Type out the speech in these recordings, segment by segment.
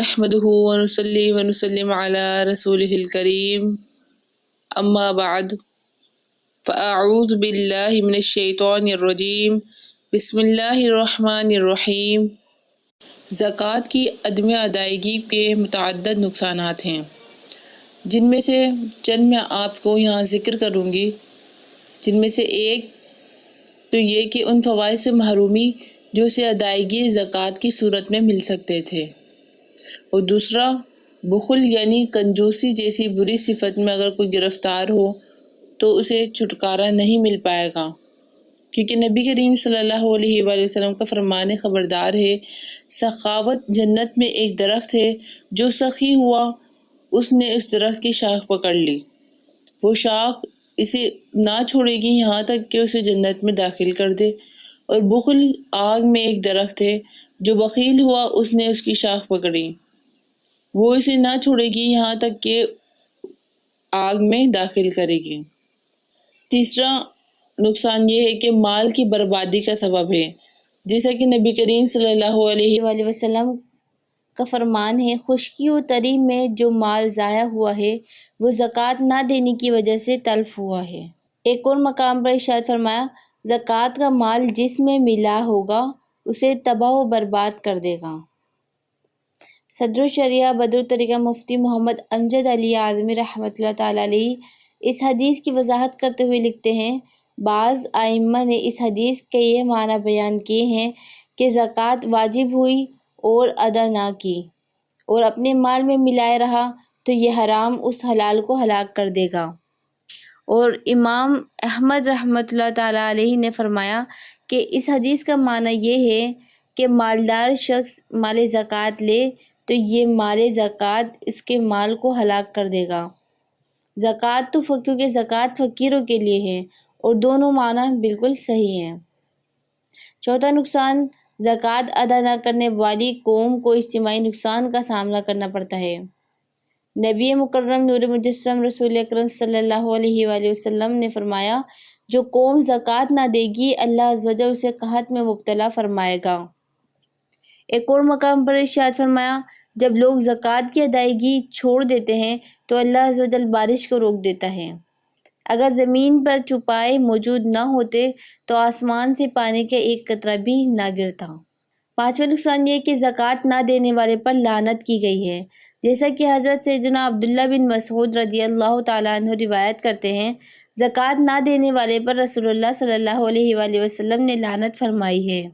نحمده ونصلي ونسلم على رسوله الكريم اما بعد فاعوذ باللہ من الشیطان الرجیم بسم اللہ الرحمن الرحیم۔ زکوٰۃ کی عدم ادائیگی کے متعدد نقصانات ہیں، جن میں سے چند میں آپ کو یہاں ذکر کروں گی، جن میں سے ایک تو یہ کہ ان فوائد سے محرومی جو اسے ادائیگی زکوٰۃ کی صورت میں مل سکتے تھے، اور دوسرا بخل یعنی کنجوسی جیسی بری صفت میں اگر کوئی گرفتار ہو تو اسے چھٹکارا نہیں مل پائے گا، کیونکہ نبی کریم صلی اللہ علیہ وآلہ وسلم کا فرمان خبردار ہے، سخاوت جنت میں ایک درخت ہے، جو سخی ہوا اس نے اس درخت کی شاخ پکڑ لی، وہ شاخ اسے نہ چھوڑے گی یہاں تک کہ اسے جنت میں داخل کر دے، اور بخل آگ میں ایک درخت ہے، جو بخیل ہوا اس نے اس کی شاخ پکڑی، وہ اسے نہ چھوڑے گی یہاں تک کہ آگ میں داخل کرے گی۔ تیسرا نقصان یہ ہے کہ مال کی بربادی کا سبب ہے، جیسا کہ نبی کریم صلی اللہ علیہ وآلہ وسلم کا فرمان ہے، خشکی و تری میں جو مال ضائع ہوا ہے وہ زکوٰۃ نہ دینے کی وجہ سے تلف ہوا ہے۔ ایک اور مقام پر ارشاد فرمایا، زکوٰۃ کا مال جس میں ملا ہوگا اسے تباہ و برباد کر دے گا۔ صدر الشریعہ بدر الطریقہ مفتی محمد امجد علی اعظمی رحمۃ اللہ تعالیٰ علیہ اس حدیث کی وضاحت کرتے ہوئے لکھتے ہیں، بعض ائمہ نے اس حدیث کے یہ معنی بیان کیے ہیں کہ زکوٰۃ واجب ہوئی اور ادا نہ کی اور اپنے مال میں ملائے رہا تو یہ حرام اس حلال کو ہلاک کر دے گا، اور امام احمد رحمۃ اللہ تعالیٰ علیہ نے فرمایا کہ اس حدیث کا معنی یہ ہے کہ مالدار شخص مال زکوٰۃ لے تو یہ مال زکوٰۃ اس کے مال کو ہلاک کر دے گا۔ زکوٰۃ تو کیونکہ زکوٰۃ فقیروں کے لیے ہے، اور دونوں معنی بالکل صحیح ہیں۔ چوتھا نقصان، زکوٰۃ ادا نہ کرنے والی قوم کو اجتماعی نقصان کا سامنا کرنا پڑتا ہے۔ نبی مکرم نور مجسم رسول اکرم صلی اللہ علیہ وآلہ وسلم نے فرمایا، جو قوم زکوٰۃ نہ دے گی اللہ عز و جل اسے قحط میں مبتلا فرمائے گا۔ ایک اور مقام پر ارشاد فرمایا، جب لوگ زکوٰۃ کی ادائیگی چھوڑ دیتے ہیں تو اللہ عز و جل بارش کو روک دیتا ہے۔ اگر زمین پر چوپائے موجود نہ ہوتے تو آسمان سے پانی کا ایک قطرہ بھی نہ گرتا۔ پانچواں نقصان یہ کہ زکوٰۃ نہ دینے والے پر لعنت کی گئی ہے، جیسا کہ حضرت سیدنا عبداللہ بن مسعود رضی اللہ تعالیٰ عنہ روایت کرتے ہیں، زکوٰۃ نہ دینے والے پر رسول اللہ صلی اللہ علیہ وآلہ وسلم نے لعنت فرمائی ہے۔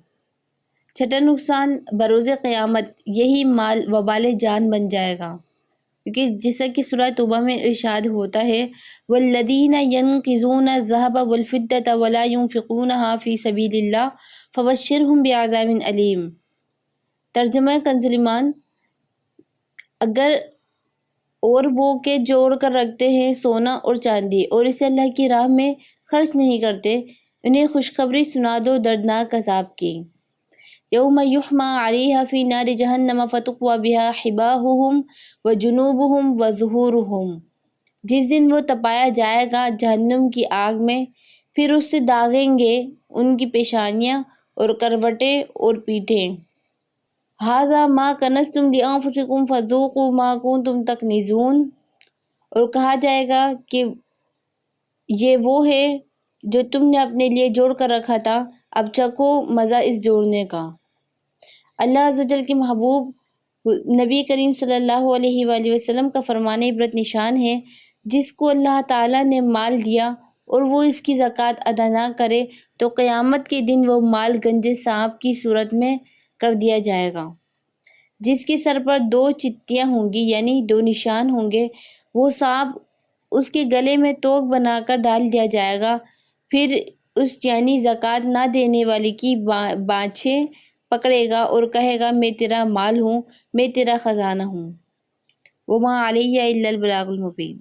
چھٹا نقصان، بروز قیامت یہی مال وبال جان بن جائے گا، کیونکہ جیسا کہ سورہ توبہ میں ارشاد ہوتا ہے، والذین ینقضون الذھب والفضة ولا ينفقونها فی سبیل اللہ فبشرھم بعذاب علیم۔ ترجمہ کنز ایمان، اگر اور وہ کہ جوڑ کر رکھتے ہیں سونا اور چاندی اور اسے اللہ کی راہ میں خرچ نہیں کرتے، انہیں خوشخبری سنا دو دردناک عذاب کی۔ یوم یحمى علیہا فی نار جہنم فتقوی بها حباؤہم وجنوبہم وظہورہم، جس دن وہ تپایا جائے گا جہنم کی آگ میں، پھر اس سے داغیں گے ان کی پیشانیاں اور کروٹیں اور پیٹھیں۔ ھذا ما کنزتم لانفسکم فذوقوا ما کنتم تکنزون، اور کہا جائے گا کہ یہ وہ ہے جو تم نے اپنے لیے جوڑ کر رکھا تھا، اب چکھو مزہ اس جوڑنے کا۔ اللہ عز و جل کے محبوب نبی کریم صلی اللہ علیہ وآلہ وسلم کا فرمان عبرت نشان ہے، جس کو اللہ تعالیٰ نے مال دیا اور وہ اس کی زکوٰۃ ادا نہ کرے تو قیامت کے دن وہ مال گنجے سانپ کی صورت میں کر دیا جائے گا، جس کے سر پر دو چتیاں ہوں گی یعنی دو نشان ہوں گے، وہ سانپ اس کے گلے میں توق بنا کر ڈال دیا جائے گا، پھر اس یعنی زکوٰۃ نہ دینے والے کی بانچھیں پکڑے گا اور کہے گا، میں تیرا مال ہوں، میں تیرا خزانہ ہوں۔ وما علیہ الا البلاغ المبین۔